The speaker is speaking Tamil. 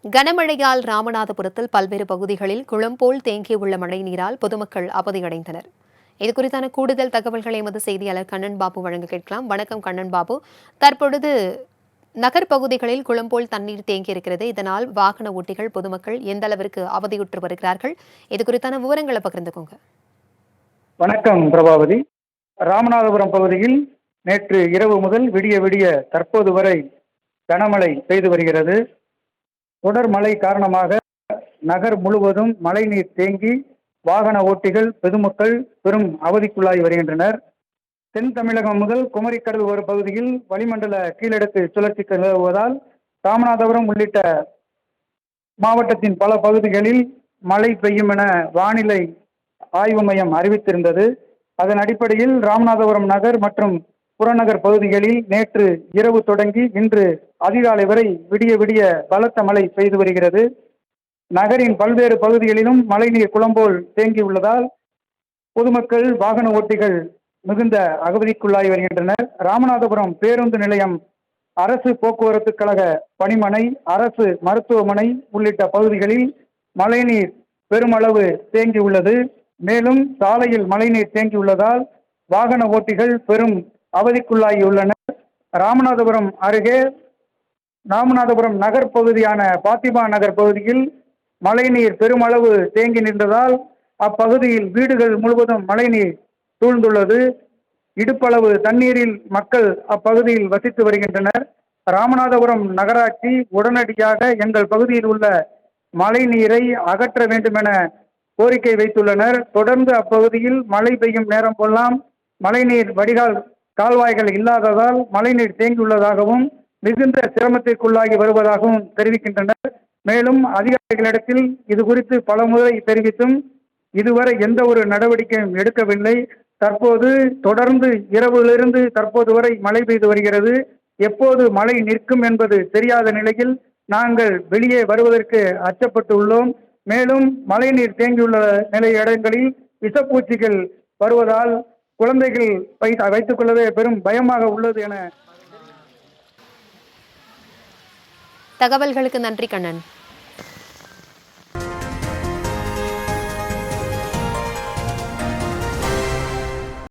கனமழையால் ராமநாதபுரத்தில் பல்வேறு பகுதிகளில் குளம் போல் தேங்கியுள்ள மழைநீரால் பொதுமக்கள் அவதியடைந்தனர். இதுகுறித்தான கூடுதல் தகவல்களை எமது செய்தியாளர் கண்ணன் பாபு வழங்க கேட்கலாம். வணக்கம் கண்ணன் பாபு. தற்பொழுது நகர்ப்பகுதிகளில் குளம் போல் தண்ணீர் தேங்கியிருக்கிறது. இதனால் வாகன ஓட்டிகள், பொதுமக்கள் எந்த அளவிற்கு அவதியுற்று வருகிறார்கள்? இதுகுறித்தான விவரங்களை பகிர்ந்துக்கோங்க. வணக்கம் பிரபாவதி. ராமநாதபுரம் பகுதியில் நேற்று இரவு முதல் விடிய விடிய தற்போது வரை கனமழை பெய்து வருகிறது. தொடர் மழை காரணமாக நகர் முழுவதும் மழைநீர் தேங்கி வாகன ஓட்டிகள், பொதுமக்கள் பெரும் அவதிக்குள்ளாகி வருகின்றனர். தென் தமிழகம் முதல் குமரிக்கடல் ஒரு பகுதியில் வளிமண்டல கீழடுக்கு சுழற்சி நிலவுவதால் ராமநாதபுரம் உள்ளிட்ட மாவட்டத்தின் பல பகுதிகளில் மழை பெய்யும் என வானிலை ஆய்வு மையம் அறிவித்திருந்தது. அதன் அடிப்படையில் ராமநாதபுரம் நகர் மற்றும் புறநகர் பகுதிகளில் நேற்று இரவு தொடங்கி இன்று அதிகாலை வரை விடிய விடிய பலத்த மழை பெய்து வருகிறது. நகரின் பல்வேறு பகுதிகளிலும் மழைநீர் குளம்போல் தேங்கியுள்ளதால் பொதுமக்கள், வாகன ஓட்டிகள் மிகுந்த அவதிக்குள்ளாகி வருகின்றனர். ராமநாதபுரம் பேருந்து நிலையம், அரசு போக்குவரத்து கழக பணிமனை, அரசு மருத்துவமனை உள்ளிட்ட பகுதிகளில் மழைநீர் பெருமளவு தேங்கியுள்ளது. மேலும் சாலையில் மழைநீர் தேங்கியுள்ளதால் வாகன ஓட்டிகள் பெரும் அவதிக்குள்ளாகியுள்ளனர். ராமநாதபுரம் அருகே ராமநாதபுரம் நகர் பகுதியான பாத்திமா நகர் பகுதியில் மழைநீர் பெருமளவு தேங்கி நின்றதால் அப்பகுதியில் வீடுகள் முழுவதும் மழைநீர் சூழ்ந்துள்ளது. இடுப்பளவு தண்ணீரில் மக்கள் அப்பகுதியில் வசித்து வருகின்றனர். ராமநாதபுரம் நகராட்சி உடனடியாக எங்கள் பகுதியில் உள்ள மழை நீரை அகற்ற வேண்டும் என கோரிக்கை வைத்துள்ளனர். தொடர்ந்து அப்பகுதியில் மழை பெய்யும் நேரம் போலாம் மழைநீர் வடிகால் கால்வாய்கள் இல்லாததால் மழைநீர் தேங்கியுள்ளதாகவும் மிகுந்த சிரமத்திற்குள்ளாகி வருவதாகவும் தெரிவிக்கின்றனர். மேலும் அதிகாரிகளிடத்தில் இது குறித்து பல முறை தெரிவித்தும் இதுவரை எந்த ஒரு நடவடிக்கையும் எடுக்கவில்லை. தற்போது தொடர்ந்து இரவிலிருந்து தற்போது வரை மழை பெய்து வருகிறது. எப்போது மழை நிற்கும் என்பது தெரியாத நிலையில் நாங்கள் வெளியே வருவதற்கு அச்சப்பட்டு உள்ளோம். மேலும் மழைநீர் தேங்கியுள்ள நிலை இடங்களில் விஷப்பூச்சிகள் வருவதால் குழந்தைகள் வைத்துக் கொள்ளவே பெரும் பயமாக உள்ளது என. தகவல்களுக்கு நன்றி கண்ணன்.